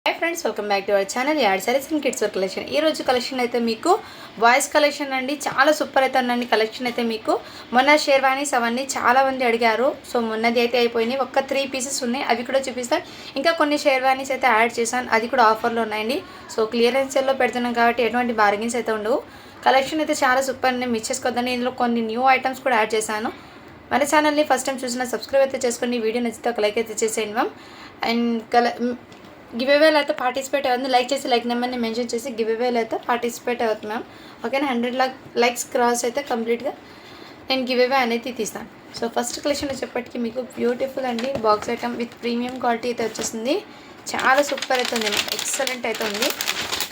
Hi friends welcome back to our channel याड sarees and kids wear collection ఈ రోజు collection అయితే మీకు బాయ్స్ కలెక్షన్ అండి చాలా సూపర్ అయితే ఉందండి కలెక్షన్ అయితే మీకు మొన్న షేర్వానీస్ అవన్నీ చాలా మంది అడిగారు సో మొన్నది అయితే అయిపోయింది ఒక్క 3 పీసెస్ ఉన్నాయి అవి కూడా చూపిస్తాను ఇంకా కొన్ని షేర్వానీస్ అయితే యాడ్ చేశాను అది కూడా ఆఫర్ లో ఉన్నాయండి సో క్లియరెన్స్ సేల్ లో పెడుతున్నాం కాబట్టి ఎటువంటి బార్గెన్స్ అయితే ఉండవు కలెక్షన్ అయితే చాలా సూపర్ అండి మిస్ చేసుకోవద్దండి ఇందులో కొన్ని న్యూ ఐటమ్స్ కూడా యాడ్ చేశాను మన ఛానల్ ని ఫస్ట్ టైం చూసినా సబ్స్క్రైబ్ అయితే చేసుకోండి వీడియో నచ్చితే ఒక లైక్ అయితే చేసేయండి మ్యామ్ అండ్ గివ్ అవేలో అయితే పార్టిసిపేట్ అవుతుంది లైక్ చేసి లైక్ నెంబర్ని మెన్షన్ చేసి గివ్ అవేలో అయితే పార్టిసిపేట్ అవుతుంది మ్యామ్ ఓకేనా 100 లైక్స్ క్రాస్ అయితే కంప్లీట్గా నేను గివ్ అవే అనేది తీస్తాను సో ఫస్ట్ కలెక్షన్ వచ్చేప్పటికి మీకు బ్యూటిఫుల్ అండి box item with premium quality అయితే వచ్చేసింది చాలా సూపర్ అయితే ఉంది మ్యామ్ ఎక్సలెంట్ అయితే ఉంది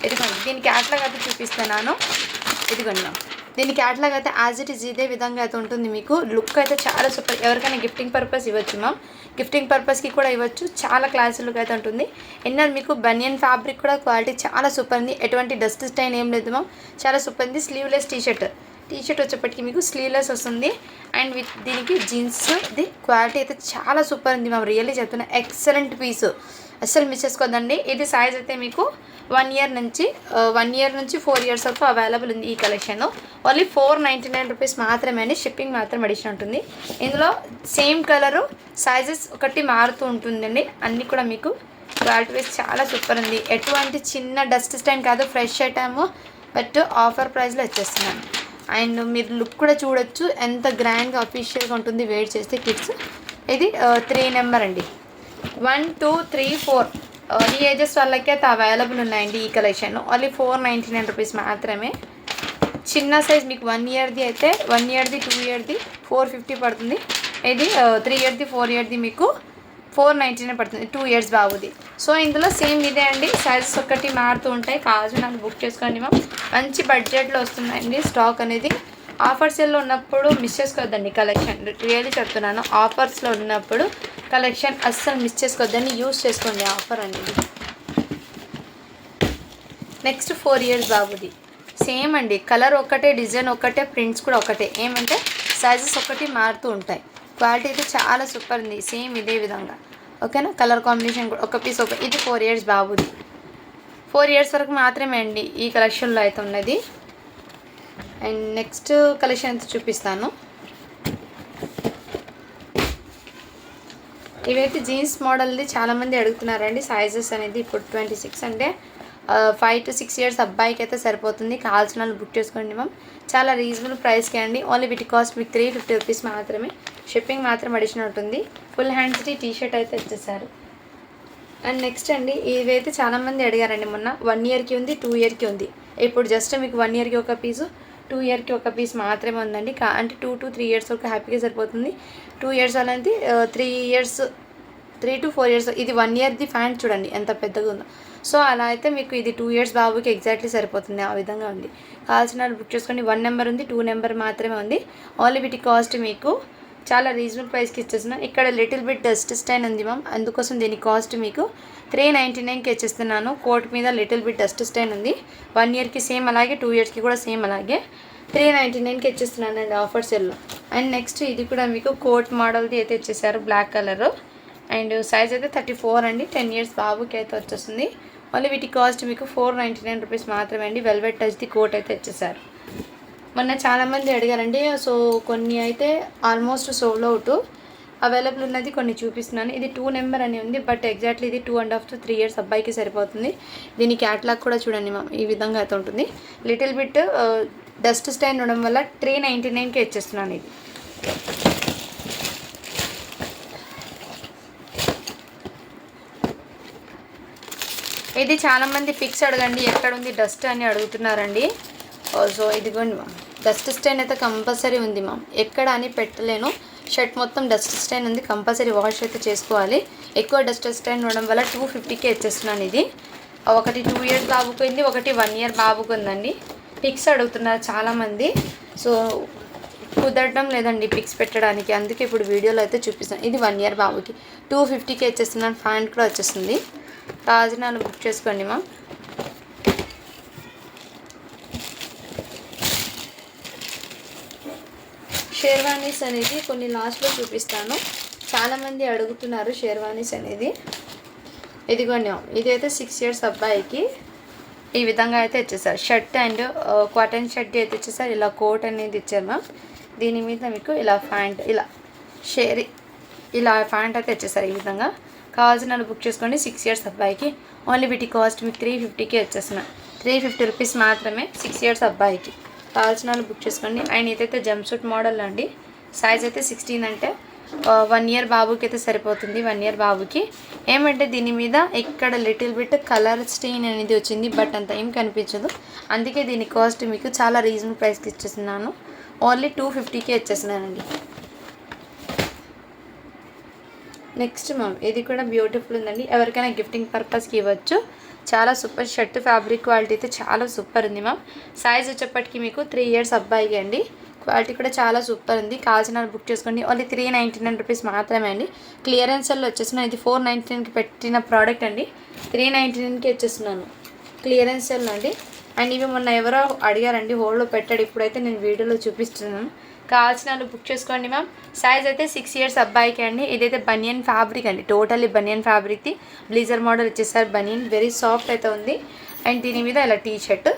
ఇదిగోండి దీని క్యాట్లాగ్ అయితే చూపిస్తున్నాను ఇదిగోండి మ్యామ్ దీని క్యాట్లాగ్ అయితే యాజ్ ఇట్ ఈజ్ ఇదే విధంగా అయితే ఉంటుంది మీకు లుక్ అయితే చాలా సూపర్ ఎవరికైనా గిఫ్టింగ్ పర్పస్ ఇవ్వచ్చు మ్యామ్ గిఫ్టింగ్ పర్పస్కి కూడా ఇవ్వచ్చు చాలా క్లాసీ లుక్ అయితే ఉంటుంది ఎన్నర్ మీకు బనియన్ ఫ్యాబ్రిక్ కూడా క్వాలిటీ చాలా సూపర్ ఉంది ఎటువంటి డస్ట్ స్టైన్ ఏం లేదు మ్యామ్ చాలా సూపర్ ఉంది స్లీవ్లెస్ టీషర్ట్ వచ్చేప్పటికి మీకు స్లీవ్లెస్ వస్తుంది అండ్ విత్ దీనికి జీన్స్ ఇది క్వాలిటీ అయితే చాలా సూపర్ ఉంది మ్యామ్ రియల్లీ చెప్తున్నా ఎక్సలెంట్ పీస్ అస్సలు మిస్ చేసుకోదండి ఇది సైజ్ అయితే మీకు 1 ఇయర్ నుంచి 4 ఇయర్స్ వరకు అవైలబుల్ ఉంది ఈ కలెక్షన్ ఓన్లీ 499 రూపీస్ మాత్రమే అండి షిప్పింగ్ మాత్రం అడిషన్ ఉంటుంది ఇందులో సేమ్ కలరు సైజెస్ ఒకటి మారుతూ ఉంటుందండి అన్నీ కూడా మీకు క్వాలిటీ వైజ్ చాలా సూపర్ ఉంది ఎటువంటి చిన్న డస్ట్ స్టైన్ కాదు ఫ్రెష్ ఐటమ్ బట్ ఆఫర్ ప్రైస్లో వచ్చేస్తున్నాను అండ్ మీరు లుక్ కూడా చూడొచ్చు ఎంత గ్రాండ్గా అఫీషియల్గా ఉంటుంది వెయిట్ చేస్తే కిడ్స్ ఇది 3 నెంబర్ అండి 1 2 3 4 ఈ ఏజెస్ వాళ్ళకి అయితే అవైలబుల్ ఉన్నాయండి ఈ కలెక్షన్ ఓన్లీ 499 రూపీస్ మాత్రమే చిన్న సైజ్ మీకు 1 ఇయర్ది అయితే 1 ఇయర్ది 2 ఇయర్ది 450 పడుతుంది ఇది 3 ఇయర్ది 4 ఇయర్ది మీకు 499 పడుతుంది 2 ఇయర్స్ బాబుది సో ఇందులో సేమ్ ఇదే అండి సైజెస్ ఒకటి మారుతూ ఉంటాయి కావాల్సి నాకు బుక్ చేసుకోండి మ్యామ్ మంచి బడ్జెట్లో వస్తుందండి స్టాక్ అనేది ఆఫర్ సేల్లో ఉన్నప్పుడు మిస్ చేసుకోవద్దండి కలెక్షన్ రియల్లీ చెప్తున్నాను ఆఫర్స్లో ఉన్నప్పుడు కలెక్షన్ అస్సలు మిస్ చేసుకోవద్దని యూస్ చేసుకోండి ఆఫర్ అనేది నెక్స్ట్ 4 ఇయర్స్ బాబుది సేమ్ అండి కలర్ ఒకటే డిజైన్ ఒకటే ప్రింట్స్ కూడా ఒకటే ఏమంటే సైజెస్ ఒకటి మారుతూ ఉంటాయి క్వాలిటీ అయితే చాలా సూపర్ ఉంది సేమ్ ఇదే విధంగా ఓకేనా కలర్ కాంబినేషన్ కూడా ఒక పీస్ ఒక ఇది 4 ఇయర్స్ బాబుది 4 ఇయర్స్ వరకు మాత్రమే అండి ఈ కలెక్షన్లో అయితే ఉన్నది అండ్ నెక్స్ట్ కలెక్షన్ అయితే చూపిస్తాను ఇవైతే జీన్స్ మోడల్ది చాలామంది అడుగుతున్నారండి సైజెస్ అనేది ఇప్పుడు 26 అంటే 5 to 6 ఇయర్స్ అబ్బాయికి అయితే సరిపోతుంది కావాల్సిన వాళ్ళు బుక్ చేసుకోండి మ్యామ్ చాలా రీజనబుల్ ప్రైస్కి అండి ఓన్లీ వీటి కాస్ట్ మీకు 350 రూపీస్ మాత్రమే షిప్పింగ్ మాత్రం అడిషనల్ ఉంటుంది ఫుల్ హ్యాండ్స్ది టీషర్ట్ అయితే వచ్చేసారు అండ్ నెక్స్ట్ అండి ఇవైతే చాలామంది అడిగారండి మొన్న 1 ఇయర్కి ఉంది 2 ఇయర్కి ఉంది ఇప్పుడు జస్ట్ మీకు 1 ఇయర్కి ఒక పీసు 2 ఇయర్కి ఒక పీస్ మాత్రమే ఉందండి అంటే 2 to 3 ఇయర్స్ వరకు హ్యాపీగా సరిపోతుంది 2 ఇయర్స్ అనేది 3 ఇయర్స్ 3 to 4 ఇయర్స్ ఇది 1 ఇయర్ది ఫ్యాంట్ చూడండి ఎంత పెద్దగా ఉందో సో అలా అయితే మీకు ఇది 2 ఇయర్స్ బాబుకి ఎగ్జాక్ట్లీ సరిపోతుంది ఆ విధంగా ఉంది కావాల్సిన బుక్ చేసుకోండి 1 నెంబర్ ఉంది 2 నెంబర్ మాత్రమే ఉంది ఓన్లీ వీటి కాస్ట్ మీకు చాలా రీజనబుల్ ప్రైస్కి ఇచ్చేస్తున్నాను ఇక్కడ లిటిల్ బిట్ డస్ట్ స్టైన్ ఉంది మ్యామ్ అందుకోసం దీని కాస్ట్ మీకు 399కి ఇచ్చేస్తున్నాను కోట్ మీద లిటిల్ బిట్ డస్ట్ స్టైన్ ఉంది 1 ఇయర్కి సేమ్ అలాగే 2 ఇయర్స్కి కూడా సేమ్ అలాగే 399కి ఇచ్చేస్తున్నాను అండి ఆఫర్ సెల్లో అండ్ నెక్స్ట్ ఇది కూడా మీకు కోట్ మోడల్ది అయితే ఇచ్చేసారు బ్లాక్ కలర్ అండ్ సైజ్ అయితే 34 అండి 10 ఇయర్స్ బాబుకి అయితే వచ్చేస్తుంది ఓన్లీ వీటి కాస్ట్ మీకు 499 రూపీస్ మాత్రమే అండి వెల్వెట్ టచ్ది కోట్ అయితే ఇచ్చేసారు మొన్న చాలామంది అడిగారండి సో కొన్ని అయితే ఆల్మోస్ట్ సోల్డ్ అవుట్ అవైలబుల్ ఉన్నది కొన్ని చూపిస్తున్నాను ఇది 2 నెంబర్ అని ఉంది బట్ ఎగ్జాక్ట్లీ ఇది 2.5 to 3 ఇయర్స్ అబ్బాయికి సరిపోతుంది దీని క్యాట్లాగ్ కూడా చూడండి మ్యామ్ ఈ విధంగా అయితే ఉంటుంది లిటిల్ బిట్ డస్ట్ స్టైన్ ఉండడం వల్ల 399కి ఇచ్చేస్తున్నాను ఇది ఇది చాలామంది పిక్స్ అడగండి ఎక్కడ ఉంది డస్ట్ అని అడుగుతున్నారండి సో ఇదిగోండి మ్యామ్ డస్ట్ స్టైన్ అయితే కంపల్సరీ ఉంది మ్యామ్ ఎక్కడ అని పెట్టలేను షర్ట్ మొత్తం డస్ట్ స్టైన్ ఉంది కంపల్సరీ వాష్ అయితే చేసుకోవాలి ఎక్కువ డస్ట్ స్టైన్ ఉండడం వల్ల 250కే ఇచ్చేస్తున్నాను ఇది ఒకటి 2 ఇయర్స్ బాబుకు ఉంది ఒకటి 1 ఇయర్ బాబుకు ఉందండి పిక్స్ అడుగుతున్నారు చాలామంది సో కుదరడం లేదండి పిక్స్ పెట్టడానికి అందుకే ఇప్పుడు వీడియోలో అయితే చూపిస్తాను ఇది 1 ఇయర్ బాబుకి 250కే ఇచ్చేస్తున్నాను ఫ్యాంట్ కూడా వచ్చేస్తుంది కావాల్సిన బుక్ చేసుకోండి మ్యామ్ షేర్వానీస్ అనేది కొన్ని లాస్ట్లో చూపిస్తాను చాలామంది అడుగుతున్నారు షేర్వానీస్ అనేది ఇదిగోండి ఇదైతే 6 ఇయర్స్ అబ్బాయికి ఈ విధంగా అయితే ఇచ్చేసారు. షర్ట్ అండ్ కాటన్ షర్ట్ అయితే ఇచ్చేసారు. ఇలా కోట్ అనేది ఇచ్చారు మ్యామ్. దీని మీద మీకు ఇలా ప్యాంట్, ఇలా షేరీ, ఇలా ప్యాంట్ అయితే ఇచ్చేసారు. ఈ విధంగా కావాల్సిన వాళ్ళు బుక్ చేసుకోండి. 6 ఇయర్స్ అబ్బాయికి ఓన్లీ వీటి కాస్ట్ మీకు 350కి వచ్చేస్తున్నాయి. 350 రూపీస్ మాత్రమే 6 ఇయర్స్ అబ్బాయికి. కావాల్సిన వాళ్ళు బుక్ చేసుకోండి. అండ్ ఇదైతే జంప్ సూట్ మోడల్ అండి. సైజ్ అయితే 16 అంటే 1 ఇయర్ బాబుకి అయితే సరిపోతుంది. 1 ఇయర్ బాబుకి ఏమంటే దీని మీద ఇక్కడ లిటిల్ బిట్ కలర్ స్టెయిన్ అనేది వచ్చింది, బట్ అంత ఏం కనిపించదు. అందుకే దీని కాస్ట్ మీకు చాలా రీజనబుల్ ప్రైస్కి ఇచ్చేస్తున్నాను. ఓన్లీ 250కి ఇచ్చేస్తున్నానండి. నెక్స్ట్ మ్యామ్ ఇది కూడా బ్యూటిఫుల్ ఉందండి. ఎవరికైనా గిఫ్టింగ్ పర్పస్కి ఇవ్వచ్చు. చాలా సూపర్ షర్ట్, ఫ్యాబ్రిక్ క్వాలిటీ అయితే చాలా సూపర్ ఉంది మ్యామ్. సైజ్ వచ్చేప్పటికి మీకు 3 ఇయర్స్ అబ్బాయికి అండి. క్వాలిటీ కూడా చాలా సూపర్ ఉంది. కావాల్సిన బుక్ చేసుకోండి. ఓన్లీ 399 రూపీస్ మాత్రమే అండి. క్లియరెన్స్లో వచ్చేసిన ఇది 499కి పెట్టిన ప్రోడక్ట్ అండి. 399కి వచ్చేస్తున్నాను క్లియరెన్స్లో అండి. అండ్ ఇవి మొన్న ఎవరో అడిగారండి, హోల్డ్లో పెట్టాడు. ఇప్పుడైతే నేను వీడియోలో చూపిస్తున్నాను. కావాల్సిన వాళ్ళు బుక్ చేసుకోండి మ్యామ్. సైజ్ అయితే 6 ఇయర్స్ అబ్బాయికి అండి. ఇదైతే బనియన్ ఫ్యాబ్రిక్ అండి, టోటల్లీ బనియన్ ఫ్యాబ్రిక్ది బ్లీజర్ మోడల్ ఇచ్చేసారు. బనియన్ వెరీ సాఫ్ట్ అయితే ఉంది. అండ్ దీని మీద ఇలా టీ షర్ట్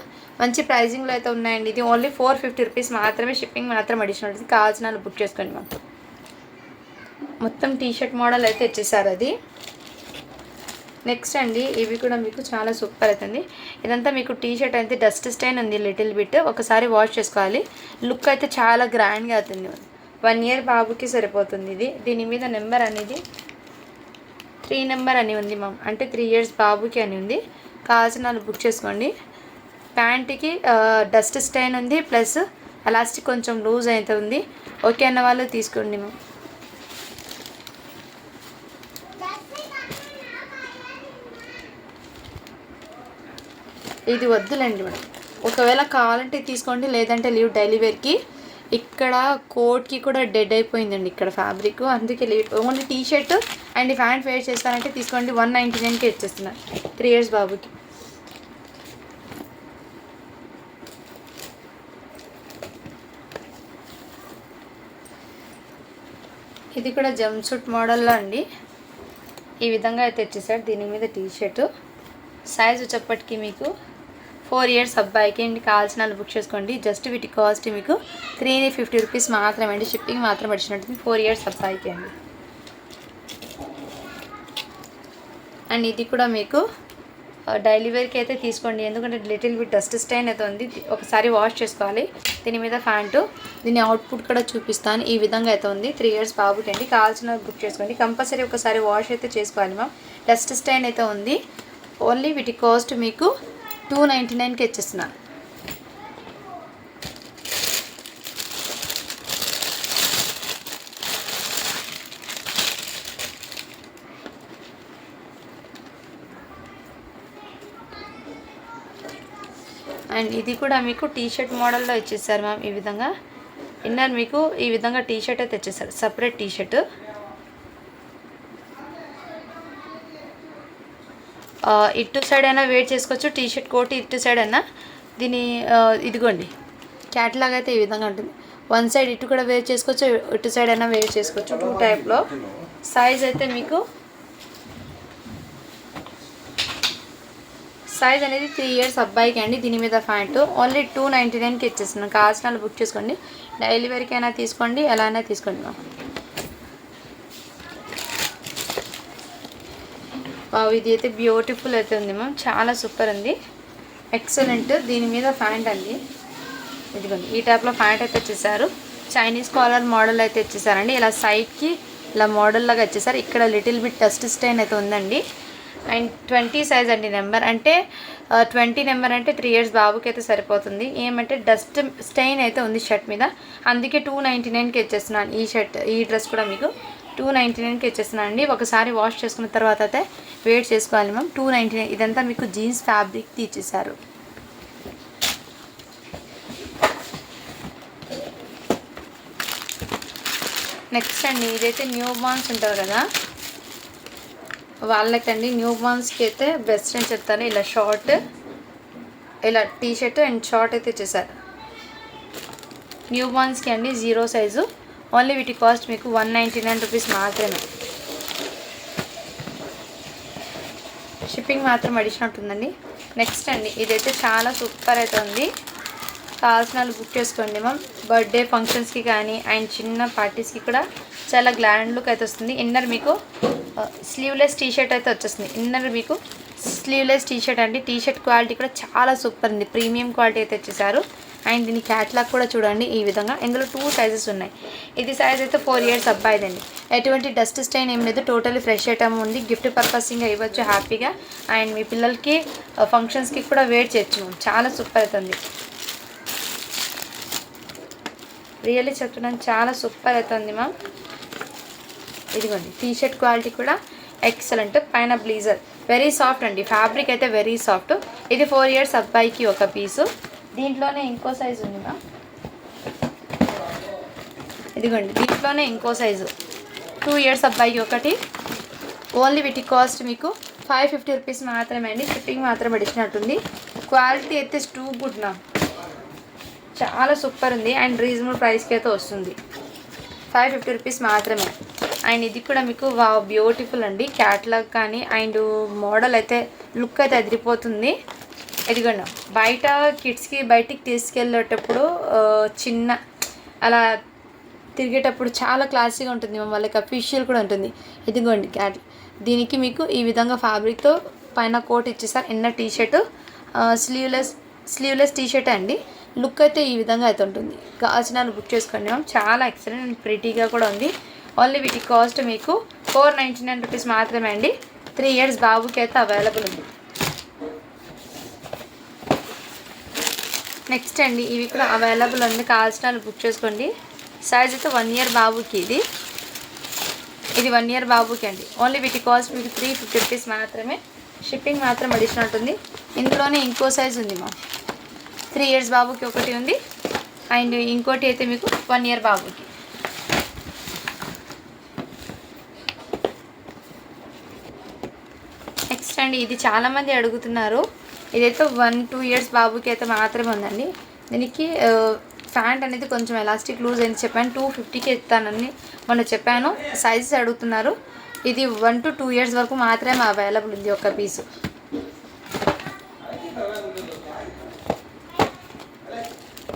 మంచి ప్రైజింగ్లో అయితే ఉన్నాయండి. ఇది ఓన్లీ 450 రూపీస్ మాత్రమే. షిప్పింగ్ మాత్రం అడిషనల్. కావాల్సిన వాళ్ళు బుక్ చేసుకోండి మ్యామ్. మొత్తం టీ షర్ట్ మోడల్ అయితే ఇచ్చేసారు అది. నెక్స్ట్ అండి ఇవి కూడా మీకు చాలా సూపర్ అవుతుంది. ఇదంతా మీకు టీ షర్ట్ అయితే డస్ట్ స్టైన్ ఉంది లిటిల్ బిట్. ఒకసారి వాష్ చేసుకోవాలి. లుక్ అయితే చాలా గ్రాండ్గా అవుతుంది. 1 ఇయర్ బాబుకి సరిపోతుంది ఇది. దీని మీద నెంబర్ అనేది 3 నెంబర్ అని ఉంది మ్యామ్. అంటే 3 ఇయర్స్ బాబుకి అని ఉంది. కావాల్సిన వాళ్ళు బుక్ చేసుకోండి. ప్యాంట్కి డస్ట్ స్టైన్ ఉంది, ప్లస్ ఎలాస్టిక్ కొంచెం లూజ్ అయితే ఉంది. ఓకే అన్న వాళ్ళు తీసుకోండి మ్యామ్. ఇది వద్దులేండి మేడం. ఒకవేళ కావాలంటే తీసుకోండి, లేదంటే లీవ్ డైలీ వేర్కి. ఇక్కడ కోట్కి కూడా డెడ్ అయిపోయిందండి ఇక్కడ ఫ్యాబ్రిక్, అందుకే leave. Only T shirt and pant wear చేస్తానంటే తీసుకోండి. 199కి ఇచ్చేస్తున్నారు 3 ఇయర్స్ బాబుకి. ఇది కూడా జంప్ సూట్ మోడల్లో అండి. ఈ విధంగా అయితే ఇచ్చేసాడు. దీని మీద టీ షర్టు. సైజ్ వచ్చేప్పటికి మీకు 4 ఇయర్స్ అబ్బాయికి అండి. కావాల్సిన వాళ్ళు బుక్ చేసుకోండి. జస్ట్ వీటి కాస్ట్ మీకు 350 రూపీస్ మాత్రమే అండి. షిప్పింగ్ మాత్రం వచ్చినట్టు 4 ఇయర్స్ అబ్బాయికి అండి. అండ్ ఇది కూడా మీకు డైలీ వేర్కి అయితే తీసుకోండి, ఎందుకంటే లిటిల్ బిట్ డస్ట్ స్టైన్ అయితే ఉంది. ఒకసారి వాష్ చేసుకోవాలి. దీని మీద ప్యాంటు, దీని అవుట్పుట్ కూడా చూపిస్తాను. ఈ విధంగా అయితే ఉంది. 3 ఇయర్స్ బాబుకి అండి. కావాల్సిన బుక్ చేసుకోండి. కంపల్సరీ ఒకసారి వాష్ అయితే చేసుకోవాలి మ్యామ్. డస్ట్ స్టైన్ అయితే ఉంది. ఓన్లీ వీటి కాస్ట్ మీకు 299కి ఇచ్చేస్తున్నాను. అండ్ ఇది కూడా మీకు టీ షర్ట్ మోడల్లో ఇచ్చేసారు మ్యామ్. ఈ విధంగా ఇన్నర్ మీకు ఈ విధంగా టీ షర్ట్ అయితే ఇచ్చేసారు, సపరేట్ టీ షర్ట్. ఇటు సైడ్ అయినా వేర్ చేసుకోవచ్చు. టీ షర్ట్ కోట్ ఇటు సైడ్ అయినా. దీని ఇదిగోండి క్యాట్లాగ్ అయితే ఈ విధంగా ఉంటుంది. 1 సైడ్ ఇటు కూడా వేర్ చేసుకోవచ్చు, ఇటు సైడ్ అయినా వేర్ చేసుకోవచ్చు. 2 టైప్లో. సైజ్ అయితే మీకు సైజ్ అనేది 3 ఇయర్స్ అబ్బాయికి అండి. దీని మీద ప్యాంటు ఓన్లీ 299కి ఇచ్చేస్తున్నాను. కావాల్సిన వాళ్ళు బుక్ చేసుకోండి. డైలీ వేర్కి అయినా తీసుకోండి, ఎలా అయినా తీసుకోండి మ్యామ్. ఇది అయితే బ్యూటిఫుల్ అయితే ఉంది మ్యామ్. చాలా సూపర్ ఉంది, ఎక్సలెంట్. దీని మీద ప్యాంట్ అండి. ఇదిగోండి ఈ టైప్లో ప్యాంట్ అయితే ఇచ్చేసారు. చైనీస్ కాలర్ మోడల్ అయితే ఇచ్చేసారండి. ఇలా సైడ్కి ఇలా మోడల్ లాగా ఇచ్చేసారు. ఇక్కడ లిటిల్ బిట్ డస్ట్ స్టైన్ అయితే ఉందండి. అండ్ 20 సైజ్ అండి నెంబర్. అంటే 20 నెంబర్ అంటే 3 ఇయర్స్ బాబుకి అయితే సరిపోతుంది. ఏమంటే డస్ట్ స్టెయిన్ అయితే ఉంది షర్ట్ మీద, అందుకే 299కి ఇచ్చేస్తున్నాను. ఈ షర్ట్, ఈ డ్రెస్ కూడా మీకు 299కి ఇచ్చేస్తున్నాను అండి. ఒకసారి వాష్ చేసుకున్న తర్వాత అయితే వేట్ చేసుకోవాలి మ్యామ్. 299. ఇదంతా మీకు జీన్స్ ఫ్యాబ్రిక్ ఇచ్చేసారు. నెక్స్ట్ అండి ఇదైతే న్యూ బార్న్స్ ఉంటారు కదా వాళ్ళకండి. న్యూ బార్న్స్కి అయితే బెస్ట్ అని చెప్తాను. ఇలా షార్ట్, ఇలా టీ షర్ట్ అండ్ షార్ట్ అయితే ఇచ్చేసారు న్యూ బార్న్స్కి అండి. 0 సైజు. ఓన్లీ వీటి కాస్ట్ మీకు 199 రూపీస్ మాత్రమే. షిప్పింగ్ మాత్రం అడిషనల్ ఉంటుందండి. నెక్స్ట్ అండి ఇదైతే చాలా సూపర్ అయితే ఉంది. కావాల్సిన వాళ్ళు బుక్ చేసుకోండి మ్యామ్. బర్త్డే ఫంక్షన్స్కి కానీ అండ్ చిన్న పార్టీస్కి కూడా చాలా గ్లాండ్ లుక్ అయితే వస్తుంది. ఇన్నర్ మీకు స్లీవ్లెస్ టీషర్ట్ అయితే వచ్చేస్తుంది. ఇన్నర్ మీకు స్లీవ్లెస్ టీషర్ట్ అండి. టీషర్ట్ క్వాలిటీ కూడా చాలా సూపర్ ఉంది. ప్రీమియం క్వాలిటీ అయితే వచ్చేసారు. అండ్ దీని క్యాట్లాగ్ కూడా చూడండి ఈ విధంగా. ఇందులో 2 సైజెస్ ఉన్నాయి. ఇది సైజ్ అయితే 4 years అబ్బాయిదండి. ఎటువంటి డస్ట్ స్టైన్ ఏం లేదు. టోటలీ ఫ్రెష్ ఐటమ్ ఉంది. గిఫ్ట్ పర్పసింగ్ ఇవ్వచ్చు హ్యాపీగా. అండ్ మీ పిల్లలకి ఫంక్షన్స్కి కూడా వేర్ చేయొచ్చు. చాలా సూపర్ అవుతుంది. రియల్లీ చెప్తున్నాను, చాలా సూపర్ అవుతుంది మ్యామ్. ఇదిగోండి టీషర్ట్ క్వాలిటీ కూడా ఎక్సలెంట్. పైన బ్లీజర్ వెరీ సాఫ్ట్ అండి. ఫ్యాబ్రిక్ అయితే వెరీ సాఫ్ట్. ఇది 4 years అబ్బాయికి ఒక పీసు. దీంట్లోనే ఇంకో సైజు ఉంది మ్యామ్. ఇదిగోండి దీంట్లోనే ఇంకో సైజు 2 years అబ్బాయికి ఒకటి. ఓన్లీ వీటి కాస్ట్ మీకు 550 రూపీస్ మాత్రమే అండి. షిప్పింగ్ మాత్రం అడిషనల్ ఉంది. క్వాలిటీ అయితే టూ గుడ్ మ్యామ్. చాలా సూపర్ ఉంది. అండ్ రీజనబుల్ ప్రైస్కి అయితే వస్తుంది. 550 రూపీస్ మాత్రమే. అండ్ ఇది కూడా మీకు బ్యూటిఫుల్ అండి. క్యాట్లాగ్ కానీ అండ్ మోడల్ అయితే లుక్ అయితే అదిరిపోతుంది. ఇదిగోండి బయట కిడ్స్కి బయటికి తీసుకెళ్ళేటప్పుడు చిన్న అలా తిరిగేటప్పుడు చాలా క్లాసీగా ఉంటుంది. వాళ్ళకి అఫీషియల్ కూడా ఉంటుంది. ఇదిగోండి దీనికి మీకు ఈ విధంగా ఫ్యాబ్రిక్తో పైన కోట్ ఇచ్చేసారు. ఇన్నర్ టీషర్ట్ స్లీవ్లెస్ టీషర్ట్ అండి. లుక్ అయితే ఈ విధంగా అయితే ఉంటుంది. కావాల్సిన బుక్ చేసుకోండి మ్యామ్. చాలా ఎక్సలెంట్ అండ్ ప్రిటీగా కూడా ఉంది. ఓన్లీ వీటి కాస్ట్ మీకు 499 రూపీస్ మాత్రమే అండి. 3 years బాబుకి అయితే అవైలబుల్ ఉంది. నెక్స్ట్ అండి ఇవి కూడా అవైలబుల్ ఉంది. కావాల్సిన బుక్ చేసుకోండి. సైజ్ అయితే 1 year బాబుకి. ఇది 1 year బాబుకి అండి. ఓన్లీ వీటి కాస్ట్ మీకు 350 రూపీస్ మాత్రమే. షిప్పింగ్ మాత్రం అడిషనల్ ఉంటుంది. ఇందులోనే ఇంకో సైజ్ ఉంది మా 3 years బాబుకి ఒకటి ఉంది. అండ్ ఇంకోటి అయితే మీకు 1 year బాబుకి. నెక్స్ట్ అండి ఇది చాలామంది అడుగుతున్నారు. ఇదైతే 1-2 years బాబుకి అయితే మాత్రమే ఉందండి. దీనికి ప్యాంట్ అనేది కొంచెం ఎలాస్టిక్ లూజ్ అని చెప్పాను. 250కి ఇస్తానని మొన్న చెప్పాను. సైజెస్ అడుగుతున్నారు. ఇది 1-2 years వరకు మాత్రమే అవైలబుల్ ఉంది ఒక పీసు.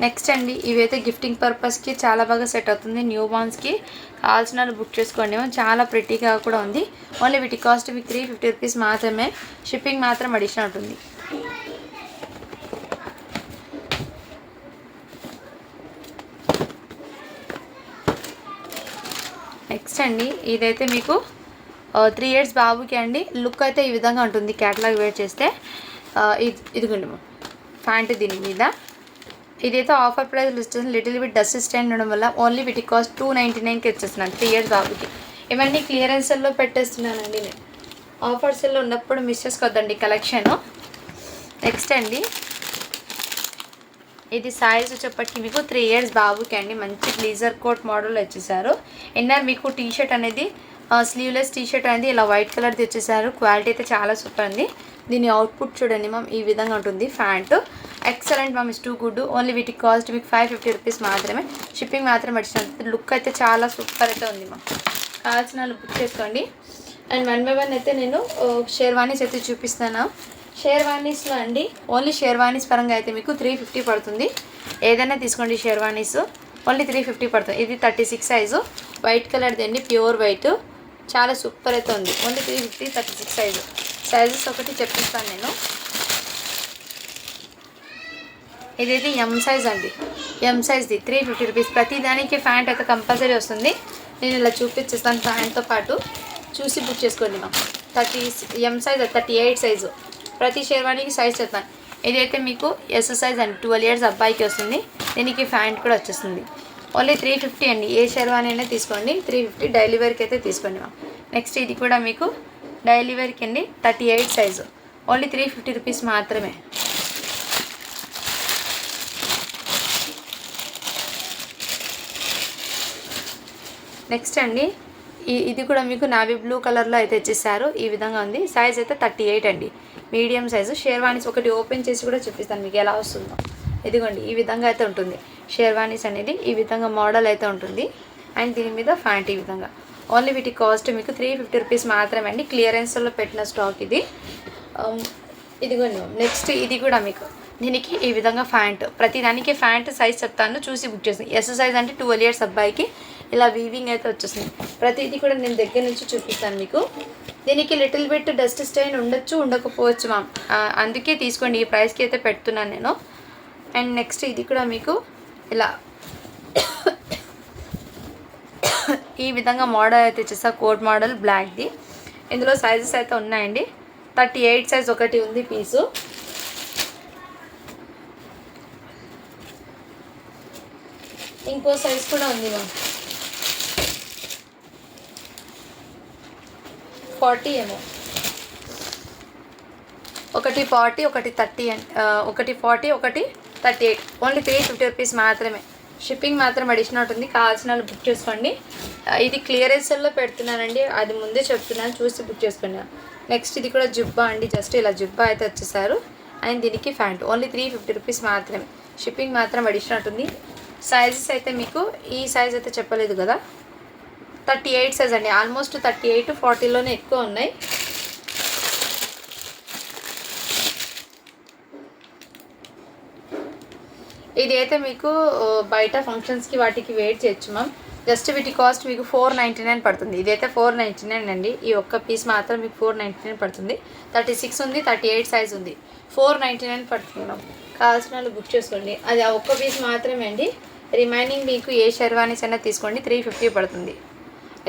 నెక్స్ట్ అండి ఇవైతే గిఫ్టింగ్ పర్పస్కి చాలా బాగా సెట్ అవుతుంది. న్యూ బార్న్స్కి కావాల్సిన బుక్ చేసుకోండి. చాలా ప్రిటీగా కూడా ఉంది. ఓన్లీ వీటి కాస్ట్ మీకు 350 రూపీస్ మాత్రమే. షిప్పింగ్ మాత్రం అడిషనల్ ఉంటుంది. నెక్స్ట్ అండి ఇదైతే మీకు 3 years బాబుకి అండి. లుక్ అయితే ఈ విధంగా ఉంటుంది. క్యాటలాగ్ వేర్ చేస్తే ఇదిగోండి ప్యాంట్ దీని మీద. ఇదైతే offer price list little bit dust stand ఉండడం వల్ల ఓన్లీ వీటి కాస్ట్ 299కి వచ్చేస్తున్నాను 3 years బాబుకి. ఇవన్నీ క్లియరెన్స్లో పెట్టేస్తున్నానండి నేను. ఆఫర్స్లో ఉన్నప్పుడు మిస్ చేసుకోవద్దండి కలెక్షన్. నెక్స్ట్ అండి ఇది సైజ్ వచ్చేప్పటికి మీకు 3 years బాబుకి అండి. మంచి బ్లీజర్ కోట్ మోడల్ వచ్చేసారు. ఇన్నర్ మీకు టీషర్ట్ అనేది స్లీవ్లెస్ టీషర్ట్ అనేది ఇలా వైట్ కలర్ది వచ్చేసారు. క్వాలిటీ అయితే చాలా సూపర్ ఉంది. దీని అవుట్పుట్ చూడండి మ్యామ్ ఈ విధంగా ఉంటుంది. Pant excellent ma'am. Is too good. Only వీటి కాస్ట్ మీకు 550 రూపీస్ మాత్రమే. షిప్పింగ్ మాత్రం అడిషనల్. లుక్ అయితే చాలా సూపర్ అయితే ఉంది మ్యామ్. కావాల్సిన వాళ్ళు బుక్ చేసుకోండి. అండ్ 1 by 1 అయితే నేను షేర్వానీస్ అయితే చూపిస్తాను. షేర్వానీస్లో అండి ఓన్లీ షేర్వానీస్ పరంగా అయితే మీకు 350 పడుతుంది. ఏదైనా తీసుకోండి షేర్వానీస్ ఓన్లీ 350 పడుతుంది. ఇది 36 సైజు వైట్ కలర్ది అండి. ప్యూర్ వైట్ చాలా సూపర్ అయితే ఉంది. Only 350 36 size. సైజెస్ ఒకటి చెప్పిస్తాను నేను. ఇదైతే ఎం సైజ్ అండి. ఎం సైజ్ది 350 రూపీస్. ప్రతి దానికి ప్యాంట్ అయితే కంపల్సరీ వస్తుంది. నేను ఇలా చూపించేస్తాను ప్యాంట్తో పాటు. చూసి బుక్ చేసుకోండి మ్యామ్. M size 38 size. ప్రతి షేర్వానీకి సైజ్ చెప్తాను. ఇదైతే మీకు ఎస్ సైజ్ అండి. 12 years అబ్బాయికి వస్తుంది. దీనికి ప్యాంట్ కూడా వచ్చేస్తుంది. ఓన్లీ 350 అండి. ఏ షేర్వానీ అయినా తీసుకోండి. 350 డైలీ వేర్కి అయితే తీసుకోండి మ్యామ్. నెక్స్ట్ ఇది కూడా మీకు డైలీ వేర్కి అండి. 38 సైజు. ఓన్లీ 350 రూపీస్ మాత్రమే. నెక్స్ట్ అండి ఇది కూడా మీకు నావీ బ్లూ కలర్లో అయితే ఇచ్చేసారు. ఈ విధంగా ఉంది. సైజ్ అయితే 38 అండి. Medium size. షేర్వానీస్ ఒకటి ఓపెన్ చేసి కూడా చూపిస్తాను మీకు ఎలా వస్తుందో. ఇదిగోండి ఈ విధంగా అయితే ఉంటుంది. షేర్వానీస్ అనేది ఈ విధంగా మోడల్ అయితే ఉంటుంది. అండ్ దీని మీద ప్యాంట్ ఈ విధంగా. ఓన్లీ వీటి కాస్ట్ మీకు 350 రూపీస్ మాత్రమే అండి. క్లియరెన్స్లో పెట్టిన స్టాక్ ఇది. ఇదిగోండి మ్యామ్. నెక్స్ట్ ఇది కూడా మీకు దీనికి ఈ విధంగా ప్యాంట్, ప్రతిదానికి ప్యాంట్ సైజ్ చెప్తాను చూసి బుక్ చేసింది. ఎస్ సైజ్ అంటే 12 ఇయర్స్ అబ్బాయికి ఇలా వీవింగ్ అయితే వచ్చేస్తుంది. ప్రతిదీ కూడా నేను దగ్గర నుంచి చూపిస్తాను మీకు. దీనికి లిటిల్ బిట్ డస్ట్ స్టైన్ ఉండొచ్చు, ఉండకపోవచ్చు మ్యామ్, అందుకే తీసుకోండి, ఈ ప్రైస్కి అయితే పెడుతున్నాను నేను. అండ్ నెక్స్ట్ ఇది కూడా మీకు ఇలా ఈ విధంగా మోడల్ అయితే వచ్చేసా, కోట్ మోడల్ బ్లాక్ది. ఇందులో సైజెస్ అయితే ఉన్నాయండి. 38 సైజ్ ఒకటి ఉంది పీసు. ఇంకో సైజ్ కూడా ఉంది మ్యామ్, 40 ఏమో, ఒకటి 40 ఒకటి 30 ఒకటి 40 ఒకటి 38. ఓన్లీ 350 రూపీస్ మాత్రమే. షిప్పింగ్ మాత్రం అడిషనల్ ఉంటుంది, కావాల్సిన వాళ్ళు బుక్ చేసుకోండి. ఇది క్లియరెన్స్లో పెడుతున్నానండి, అది ముందే చెప్తున్నాను, చూసి బుక్ చేసుకోండి. నెక్స్ట్ ఇది కూడా జుబ్బా అండి, జస్ట్ ఇలా జుబ్బా అయితే వచ్చేసారు. అండ్ దీనికి ప్యాంట్ ఓన్లీ 350 రూపీస్ మాత్రమే. షిప్పింగ్ మాత్రం అడిషనల్ ఉంటుంది. సైజెస్ అయితే మీకు ఈ సైజ్ అయితే చెప్పలేదు కదా, 38 సైజ్ అండి. ఆల్మోస్ట్ 38 40లోనే ఎక్కువ ఉన్నాయి. ఇది అయితే మీకు బయట ఫంక్షన్స్కి వాటికి వెయిట్ చేయొచ్చు మ్యామ్. జస్ట్ వీటి కాస్ట్ మీకు 499 పడుతుంది. ఇదైతే 499 అండి. ఈ ఒక్క పీస్ మాత్రం మీకు 499 పడుతుంది. 36 ఉంది, 38 సైజ్ ఉంది, 499 పడుతుంది మ్యామ్. కావాల్సిన వాళ్ళు బుక్ చేసుకోండి. అది ఆ ఒక్క పీస్ మాత్రమే అండి. రిమైనింగ్ మీకు ఏ షెర్వానీస్ అయినా తీసుకోండి, 350 పడుతుంది.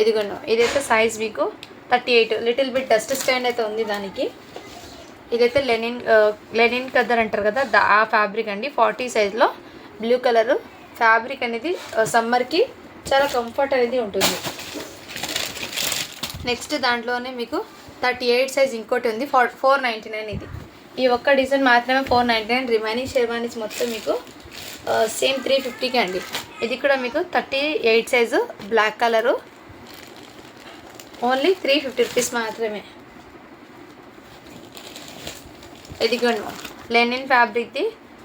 ఇదిగోండి, ఇదైతే సైజ్ మీకు 38, లిటిల్ బిట్ డస్ట్ స్టాండ్ అయితే ఉంది దానికి. ఇదైతే లెనిన్ కదర్ అంటారు కదా, ఆ ఫ్యాబ్రిక్ అండి. 40 సైజ్లో బ్లూ కలరు ఫ్యాబ్రిక్ అనేది సమ్మర్కి చాలా కంఫర్ట్ అనేది ఉంటుంది. నెక్స్ట్ దాంట్లోనే మీకు 38 సైజ్ ఇంకోటి ఉంది, 499. ఇది ఈ ఒక్క డిజైన్ మాత్రమే 499. రిమైనింగ్ షెర్వానీస్ మొత్తం మీకు సేమ్ 350కి అండి. ఇది కూడా మీకు 38 size black colour, only 350 rupees మాత్రమే. ఇదిగోండి లెనిన్ ఫ్యాబ్రిక్ది,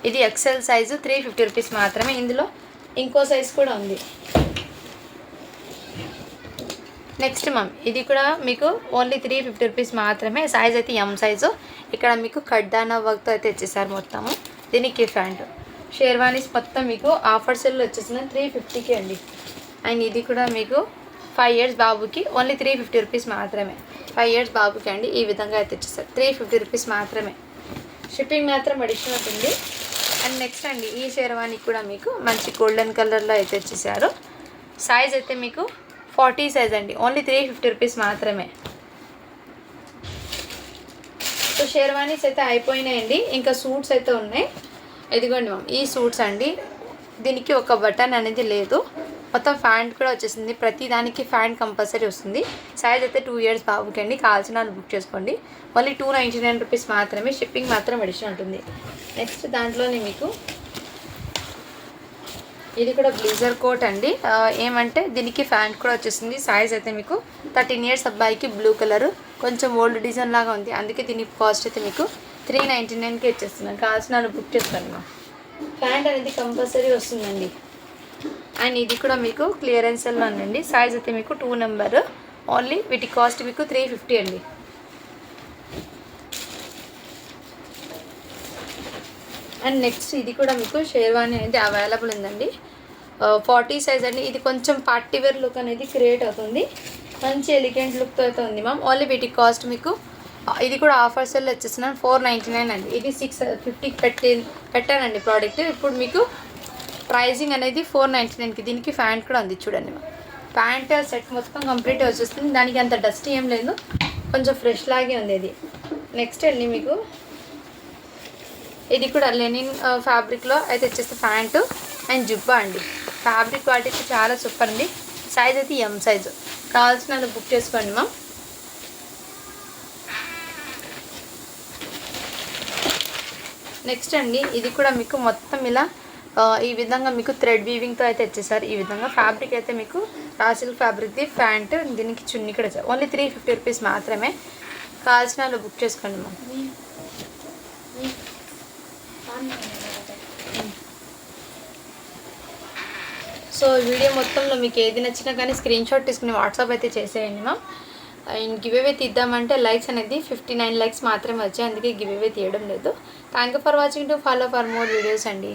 ఇది ఎక్సెల్ సైజు, 350 రూపీస్ మాత్రమే. ఇందులో ఇంకో సైజ్ కూడా ఉంది. నెక్స్ట్ మ్యామ్ ఇది కూడా మీకు ఓన్లీ 350 రూపీస్ మాత్రమే. సైజ్ అయితే ఎం సైజు. ఇక్కడ మీకు కడ్డానా వర్క్తో అయితే వచ్చేసారు మొత్తము. దీనికి ప్యాంటు షేర్వానీస్ మొత్తం మీకు ఆఫర్ సెల్లో వచ్చేసిన 350కి అండి. అండ్ ఇది కూడా మీకు 5 ఇయర్స్ బాబుకి ఓన్లీ 350 రూపీస్ మాత్రమే. 5 ఇయర్స్ బాబుకి అండి ఈ విధంగా అయితే వచ్చేసారు, 350 రూపీస్ మాత్రమే. షిప్పింగ్ మాత్రం అడిషనల్ ఉంటుంది. అండ్ నెక్స్ట్ అండి ఈ షేర్వానీ కూడా మీకు మంచి గోల్డెన్ కలర్లో అయితే వచ్చేసారు. సైజ్ అయితే మీకు 40 సైజ్ అండి, ఓన్లీ 350 రూపీస్ మాత్రమే. సో షేర్వానీస్ అయితే అయిపోయినాయండి, ఇంకా సూట్స్ అయితే ఉన్నాయి. ఇదిగోండి మ్యామ్ ఈ సూట్స్ అండి. దీనికి ఒక బటన్ అనేది లేదు, మొత్తం ఫ్యాంట్ కూడా వచ్చేసింది. ప్రతి దానికి ఫ్యాంట్ కంపల్సరీ వస్తుంది. సైజ్ అయితే 2 ఇయర్స్ బాబుకి అండి. కావాల్సిన వాళ్ళు బుక్ చేసుకోండి. ఓన్లీ 299 రూపీస్ మాత్రమే. షిప్పింగ్ మాత్రం అడిషనల్ ఉంటుంది. నెక్స్ట్ దాంట్లోనే మీకు ఇది కూడా బ్లేజర్ కోట్ అండి. ఏమంటే దీనికి ఫ్యాంట్ కూడా వచ్చేసింది. సైజ్ అయితే మీకు 13 ఇయర్స్ అబ్బాయికి బ్లూ కలర్, కొంచెం ఓల్డ్ డిజైన్ లాగా ఉంది, అందుకే దీని కాస్ట్ అయితే మీకు 399కి ఇచ్చేస్తున్నాను. కావాల్సిన వాళ్ళు బుక్ చేసుకోండి. మా ఫ్యాంట్ అనేది కంపల్సరీ వస్తుందండి. అండ్ ఇది కూడా మీకు క్లియరెన్స్లో ఉందండి. సైజ్ అయితే మీకు 2 నెంబర్, ఓన్లీ వీటి కాస్ట్ మీకు 350 అండి. అండ్ నెక్స్ట్ ఇది కూడా మీకు షేర్వానీ అనేది అవైలబుల్ ఉందండి. 40 సైజ్ అండి. ఇది కొంచెం పార్టీ వేర్ లుక్ అనేది క్రియేట్ అవుతుంది, మంచి ఎలిగెంట్ లుక్తో అయితే ఉంది మ్యామ్. ఓన్లీ వీటి కాస్ట్ మీకు ఇది కూడా ఆఫర్ సెల్ వచ్చేస్తున్నాను 499 అండి. ఇది 650కి పెట్టానండి ప్రోడక్ట్. ఇప్పుడు మీకు ప్రైజింగ్ అనేది 499కి. దీనికి ప్యాంట్ కూడా ఉంది చూడండి మ్యామ్. ప్యాంట్ సెట్ మొత్తం కంప్లీట్ వచ్చేస్తుంది. దానికి అంత డస్ట్ ఏం లేదు, కొంచెం ఫ్రెష్ లాగే ఉంది ఇది. నెక్స్ట్ అండి మీకు ఇది కూడా లెనిన్ ఫ్యాబ్రిక్లో అయితే వచ్చేస్తే ప్యాంటు అండ్ జుబ్బా అండి. ఫ్యాబ్రిక్ క్వాలిటీ చాలా సూపర్ అండి. సైజ్ అయితే ఎం సైజు. కావాల్సిన వాళ్ళు బుక్ చేసుకోండి మ్యామ్. నెక్స్ట్ అండి ఇది కూడా మీకు మొత్తం ఇలా ఈ విధంగా మీకు థ్రెడ్ వీవింగ్తో అయితే వచ్చేసారు. ఈ విధంగా ఫ్యాబ్రిక్ అయితే మీకు రాసిల్ ఫ్యాబ్రిక్ది ప్యాంట్, దీనికి చున్నీ కూడా ఓన్లీ 350 రూపీస్ మాత్రమే. కావాల్సిన వాళ్ళు బుక్ చేసుకోండి మ్యామ్. సో వీడియో మొత్తంలో మీకు ఏది నచ్చినా కానీ స్క్రీన్ షాట్ తీసుకుని వాట్సాప్ అయితే చేసేయండి మ్యామ్. గివ్ అవే తీద్దామంటే లైక్స్ అనేది 59 లైక్స్ మాత్రమే వచ్చాయి, అందుకే గివ్ అవే తీయడం లేదు. Thank you for watching. To follow for more videos అండి.